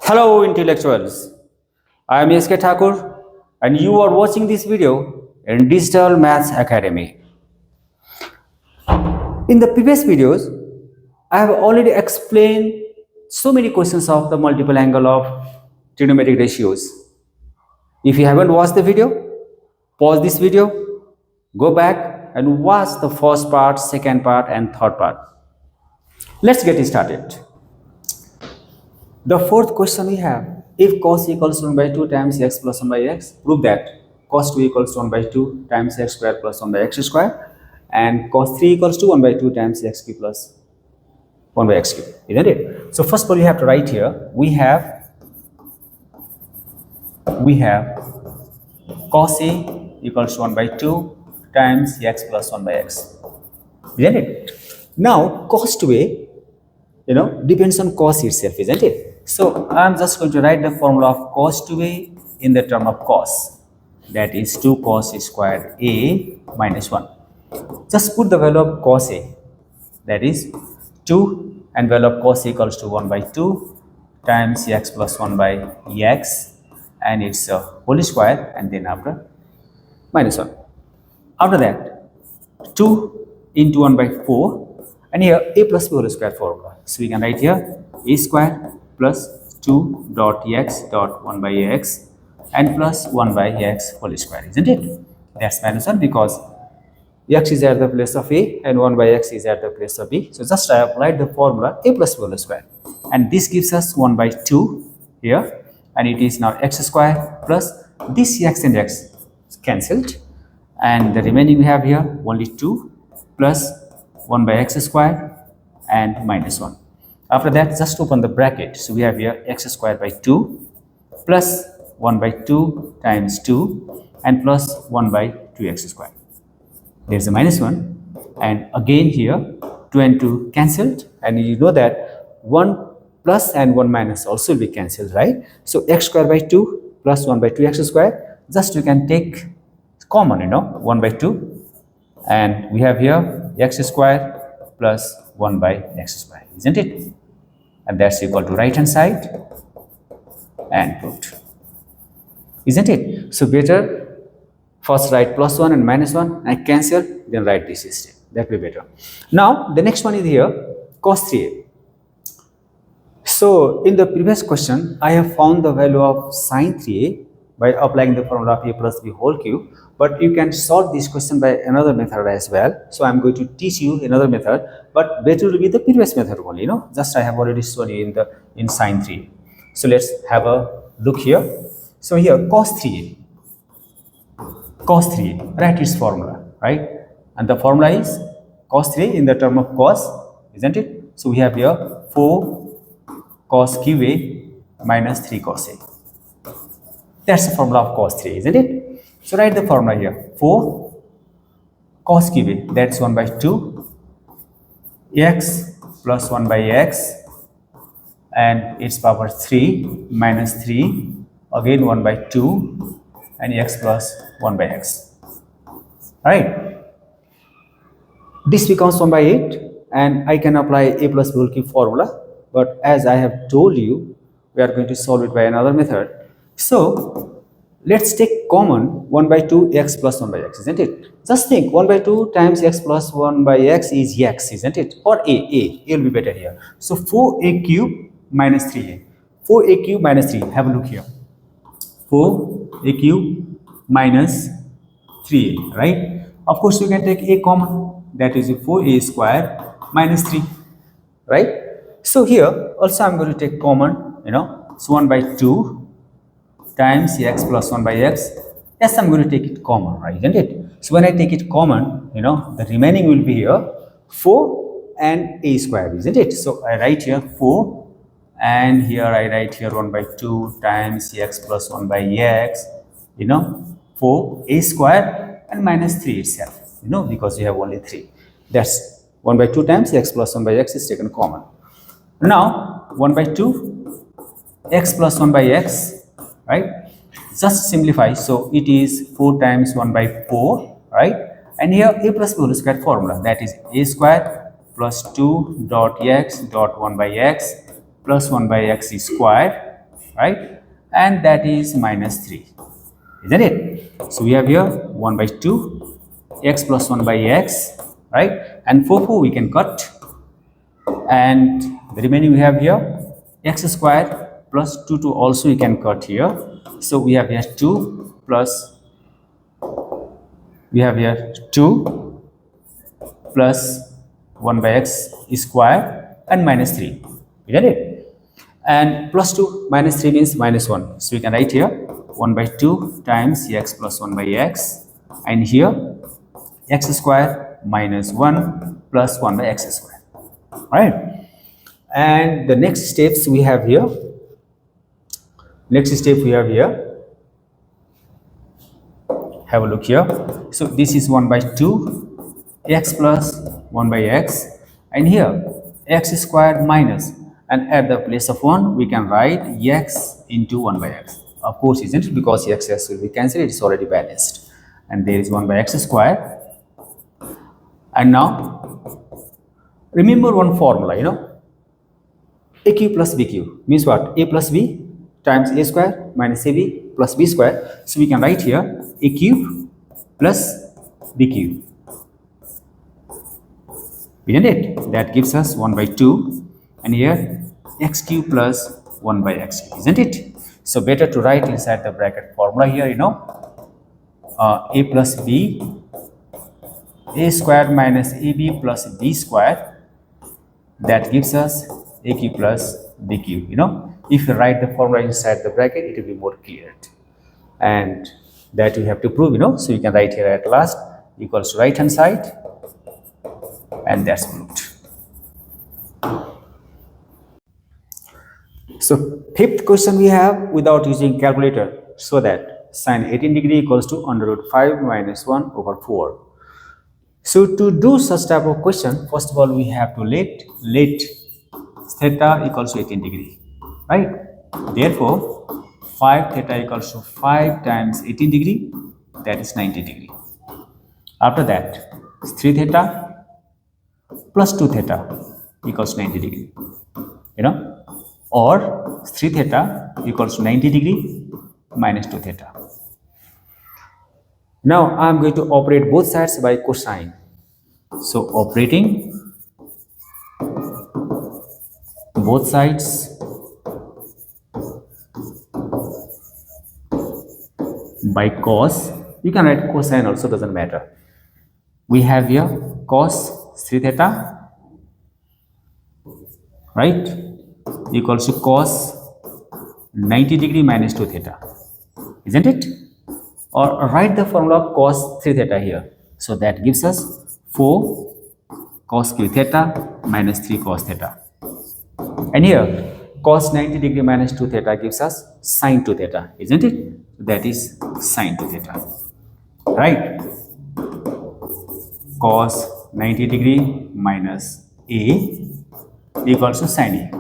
Hello intellectuals, I am Thakur and you are watching this video in Digital Maths Academy. In the previous videos, I have already explained so many questions of the multiple angle of trigonometric ratios. If you haven't watched the video, pause this video, go back and watch the first part, second part and third part. Let's get started. The fourth question we have, if cos equals 1 by 2 times x plus 1 by x, prove that cos 2 equals 1 by 2 times x square plus 1 by x square and cos 3 equals to 1 by 2 times x cube plus 1 by x cube, isn't it? So first of all, you have to write here, we have cos A equals 1 by 2 times x plus 1 by x, isn't it? Now cos 2A, depends on cos itself, isn't it? So I am just going to write the formula of cos 2A in the term of cos, that is 2 cos square A minus 1. Just put the value of cos A, that is 2, and value of cos A equals to 1 by 2 times x plus 1 by x, and it's a whole square, and then after minus 1. After that, 2 into 1 by 4, and here a plus b whole square formula. So we can write here a square plus 2 dot x dot 1 by x and plus 1 by x whole square, isn't it? That's minus 1 because x is at the place of a and 1 by x is at the place of b. So just I applied the formula a plus b whole square, and this gives us 1 by 2 here, and it is now x square plus this x and x cancelled, and the remaining we have here only 2 plus 1 by x square and minus 1. After that, just open the bracket. So we have here x square by 2 plus 1 by 2 times 2 and plus 1 by 2x square. There is a minus 1, and again here 2 and 2 cancelled, and you know that 1 plus and 1 minus also will be cancelled, right? So x square by 2 plus 1 by 2x square, just you can take common, 1 by 2, and we have here x square plus 1 by x square, isn't it? And that's equal to right hand side and put, isn't it? So better first write plus 1 and minus 1 and cancel, then write this step. That will be better. Now the next one is here cos 3a. So in the previous question, I have found the value of sin 3a by applying the formula of a plus b whole cube, but you can solve this question by another method as well. So I am going to teach you another method, but better will be the previous method only, just I have already shown you in sin 3. So let's have a look here. So here cos 3a, write its formula, right? And the formula is cos 3 in the term of cos, isn't it? So we have here 4 cos cube a minus 3 cos a. That's the formula of cos 3, isn't it? So write the formula here, 4 cos cube a, that's 1 by 2, x plus 1 by x and its power 3 minus 3, again 1 by 2 and x plus 1 by x. Alright, this becomes 1 by 8, and I can apply a plus b whole cube formula, but as I have told you, we are going to solve it by another method. So let's take common 1 by 2 x plus 1 by x, isn't it? Just think 1 by 2 times x plus 1 by x is x, isn't it? Or a will be better here. So 4a cube minus 3a. 4a cube minus 3, have a look here. 4a cube minus 3a, right? Of course you can take a common, that is 4a square minus 3, right? So here also I am going to take common, so 1 by 2 times x plus 1 by x. Yes, I'm going to take it common, right, isn't it? So when I take it common, the remaining will be here 4 and a square, isn't it? So I write here 4, and here I write here 1 by 2 times x plus 1 by x, 4 a square and minus 3 itself, because we have only 3. That's 1 by 2 times x plus 1 by x is taken common. Now 1 by 2 x plus 1 by x, right? Just simplify, so it is 4 times 1 by 4, right? And here a plus b whole square formula, that is a square plus 2 dot x dot 1 by x plus 1 by x is squared right? And that is minus 3, isn't it? So we have here 1 by 2, x plus 1 by x, right? And 4 we can cut, and the remaining we have here x square plus 2 also we can cut here. So we have here 2 plus, we have here 2 plus 1 by x square and minus 3, isn't it? And plus 2 minus 3 means minus 1. So we can write here 1 by 2 times x plus 1 by x, and here x square minus 1 plus 1 by x square, right? And the next steps we have here, have a look here. So this is 1 by 2 x plus 1 by x, and here x squared minus, and at the place of 1 we can write x into 1 by x. Of course, isn't it? Because x will be cancelled, it is already balanced, and there is 1 by x squared. And now remember one formula, aq plus bq means what? A plus b times a square minus ab plus b square. So we can write here a cube plus b cube, isn't it? That gives us 1 by 2, and here x cube plus 1 by x cube, isn't it? So better to write inside the bracket formula here, a plus b, a squared minus ab plus b squared, that gives us a cube plus b cube. If you write the formula inside the bracket, it will be more clear, and that you have to prove. So you can write here at last equals to right hand side, and that's proved. So fifth question we have without using calculator, so that sine 18 degree equals to under root 5 minus 1 over 4. So to do such type of question, first of all we have to let theta equals to 18 degree, right? Therefore 5 theta equals to 5 times 18 degree, that is 90 degree. After that 3 theta plus 2 theta equals 90 degree, or 3 theta equals to 90 degree minus 2 theta. Now I am going to operate both sides by cosine. So operating both sides by cos, you can write cosine also, doesn't matter. We have here cos 3 theta, right, equals to cos 90 degree minus 2 theta, isn't it? Or write the formula cos 3 theta here. So that gives us 4 cos cube theta minus 3 cos theta. And here cos 90 degree minus 2 theta gives us sin 2 theta, isn't it? That is sin 2 theta, right? Cos 90 degree minus a equals to sin a.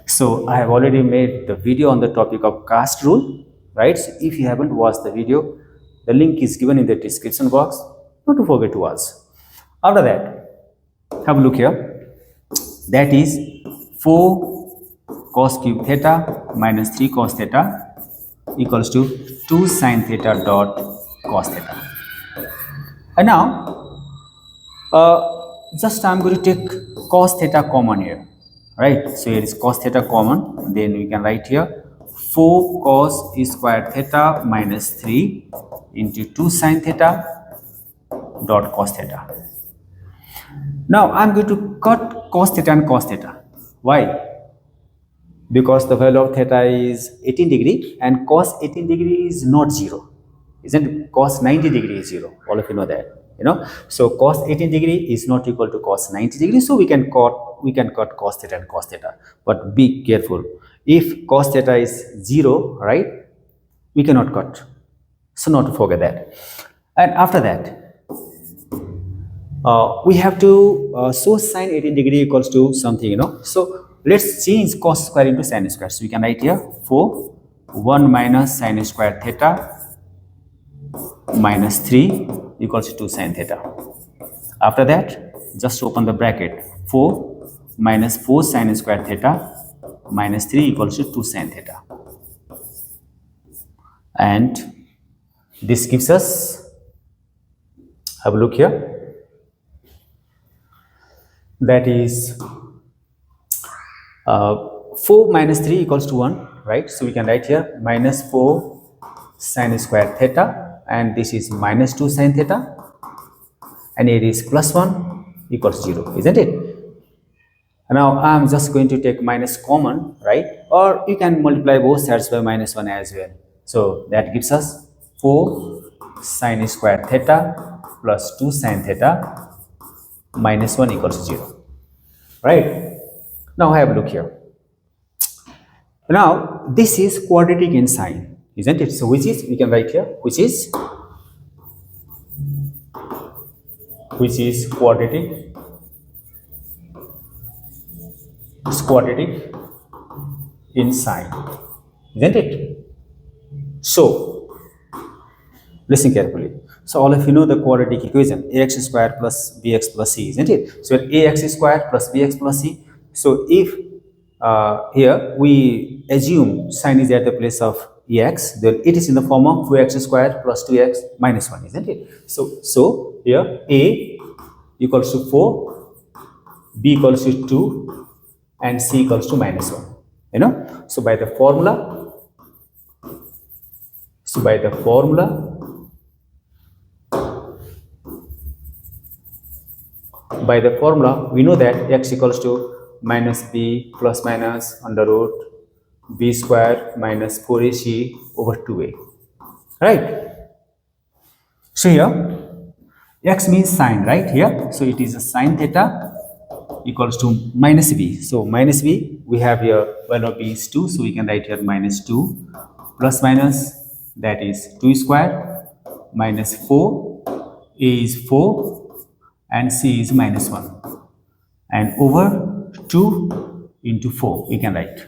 So I have already made the video on the topic of cast rule, right? So if you haven't watched the video, the link is given in the description box. Not to forget to watch. After that, have a look here. That is 4 cos cube theta minus 3 cos theta equals to 2 sin theta dot cos theta. And now just I am going to take cos theta common here, right? So here is cos theta common, then we can write here 4 cos squared theta minus 3 into 2 sin theta dot cos theta. Now I am going to cut cos theta and cos theta. Why? Because the value of theta is 18 degree and cos 18 degree is not 0, isn't it? Cos 90 degree is 0. All of you know that, So cos 18 degree is not equal to cos 90 degree. So we can cut cos theta and cos theta. But be careful. If cos theta is 0, right, we cannot cut. So not to forget that. And after that, we have to so sin 18 degree equals to something, So let's change cos square into sin square. So we can write here 4 1 minus sin square theta minus 3 equals to 2 sin theta. After that, just open the bracket. 4 minus 4 sin square theta minus 3 equals to 2 sin theta. And this gives us, have a look here, that is 4 minus 3 equals to 1, right? So we can write here minus 4 sin square theta, and this is minus 2 sin theta, and it is plus 1 equals 0, isn't it? Now I am just going to take minus common, right? Or you can multiply both sides by minus 1 as well. So that gives us 4 sin square theta plus 2 sin theta minus 1 equals 0, right? Now have a look here. Now this is quadratic in sign, isn't it? So which is, we can write here, which is quadratic. It's quadratic in sign, isn't it? So listen carefully. So all of you know the quadratic equation, ax square plus bx plus c, isn't it? So ax square plus bx plus c. So if here we assume sign is at the place of ax, then it is in the form of 4x square plus 2x minus 1, isn't it? So here a equals to 4, b equals to 2, and c equals to minus 1, you know. So by the formula, we know that x equals to minus b plus minus under root b square minus 4ac over 2a, right? So here x means sine, right? Here, so it is a sine theta equals to minus b. So minus b, we have here value of b is 2, so we can write here minus 2 plus minus, that is 2 square minus 4, a is 4 and c is minus 1, and over 2 into 4 we can write,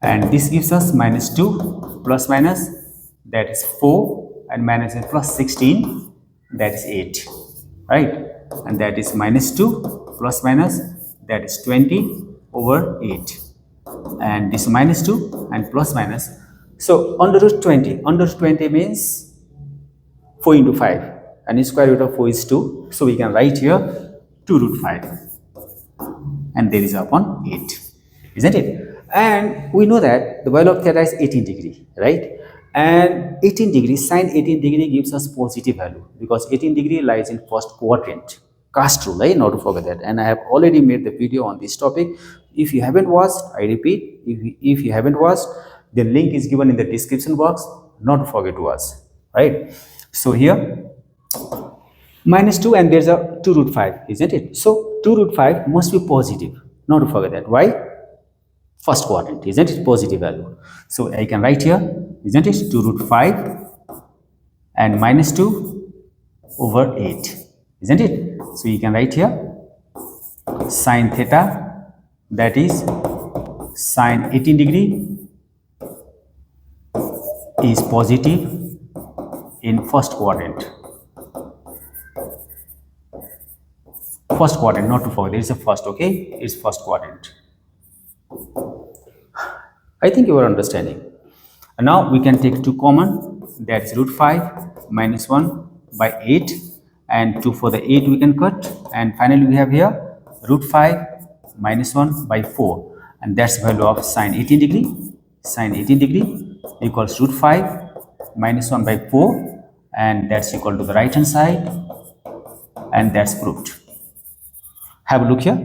and this gives us minus 2 plus minus, that is 4, and minus and plus 16, that is 8, right? And that is minus 2 plus minus, that is 20 over 8, and this minus 2 and plus minus. So under root 20 means 4 into 5, and square root of 4 is 2, so we can write here 2 root 5, and there is upon 8, isn't it? And we know that the value of theta is 18 degree, right? And 18 degree, sine 18 degree gives us positive value, because 18 degree lies in first quadrant. Cast rule, right? Not to forget that. And I have already made the video on this topic. If you haven't watched, I repeat, if you haven't watched, the link is given in the description box. Not to forget to watch, right? So here minus 2, and there's a 2 root 5, isn't it? So 2 root 5 must be positive. Not to forget that. Why? First quadrant, isn't it? Positive value. So I can write here, isn't it? 2 root 5 and minus 2 over 8, isn't it? So you can write here sine theta, that is sine 18 degree is positive in first quadrant. First quadrant, not to forget, there is a first, okay? It's first quadrant. I think you are understanding. And now we can take 2 common, that is root 5 minus 1 by 8, and 2 for the 8 we can cut, and finally we have here root 5 minus 1 by 4, and that's value of sine 18 degree. Sine 18 degree equals root 5 minus 1 by 4, and that's equal to the right hand side, and that's proved. Have a look here.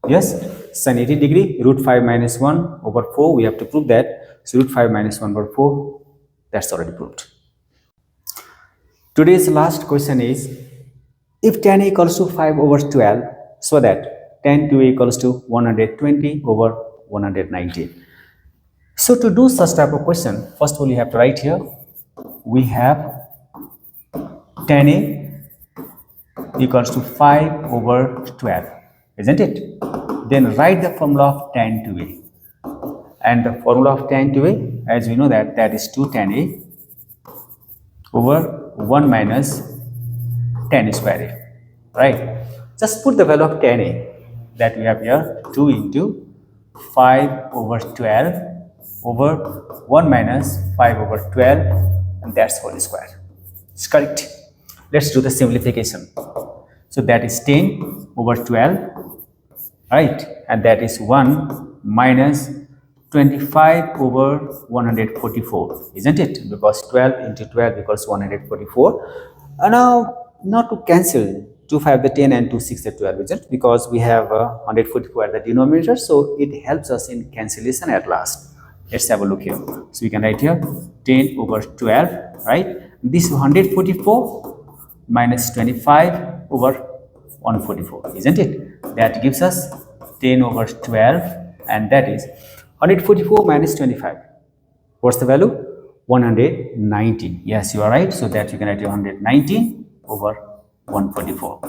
Yes, sine 18 degree, root 5 minus 1 over 4, we have to prove that. So root 5 minus 1 over 4, that's already proved. Today's last question is, if tan A equals to 5 over 12, so that tan 2A equals to 120 over 190. So to do such type of question, first of all you have to write here, we have tan A equals to 5 over 12, isn't it? Then write the formula of tan 2A. And the formula of tan 2A, as we know that is 2 tan A over 1 minus tan square A, right? Just put the value of tan A that we have here, 2 into 5 over 12 over 1 minus 5 over 12, and that's whole square. It's correct. Let's do the simplification. So that is 10 over 12, right? And that is 1 minus 25 over 144, isn't it? Because 12 into 12 equals 144. And now, not to cancel 2 5 the 10 and 2 6 the 12, isn't it? Because we have 144 at the denominator, so it helps us in cancellation at last. Let's have a look here. So we can write here 10 over 12, right? This 144 minus 25 over 144, isn't it? That gives us 10 over 12, and that is 144 minus 25. What's the value? 119. Yes, you are right. So that you can write 119 over 144.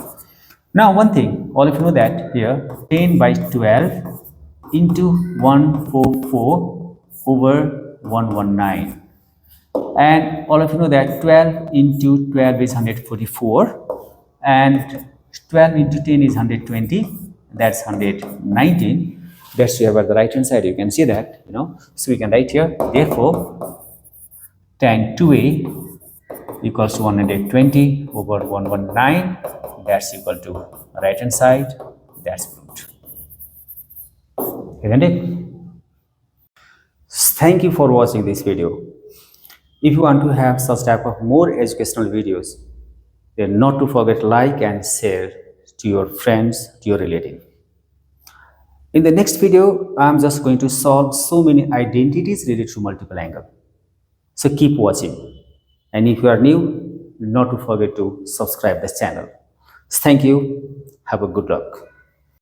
Now one thing, all of you know that here 10 by 12 into 144 over 119. And all of you know that 12 into 12 is 144, and 12 into 10 is 120, that's 119. That's you have at the right hand side, you can see that, so we can write here, therefore tan 2a equals to 120 over 119, that's equal to right hand side, that's proved, isn't it? Thank you for watching this video. If you want to have such type of more educational videos, then not to forget like and share to your friends, to your relative. In the next video, I am just going to solve so many identities related to multiple angle. So keep watching. And if you are new, not to forget to subscribe this channel. Thank you. Have a good luck.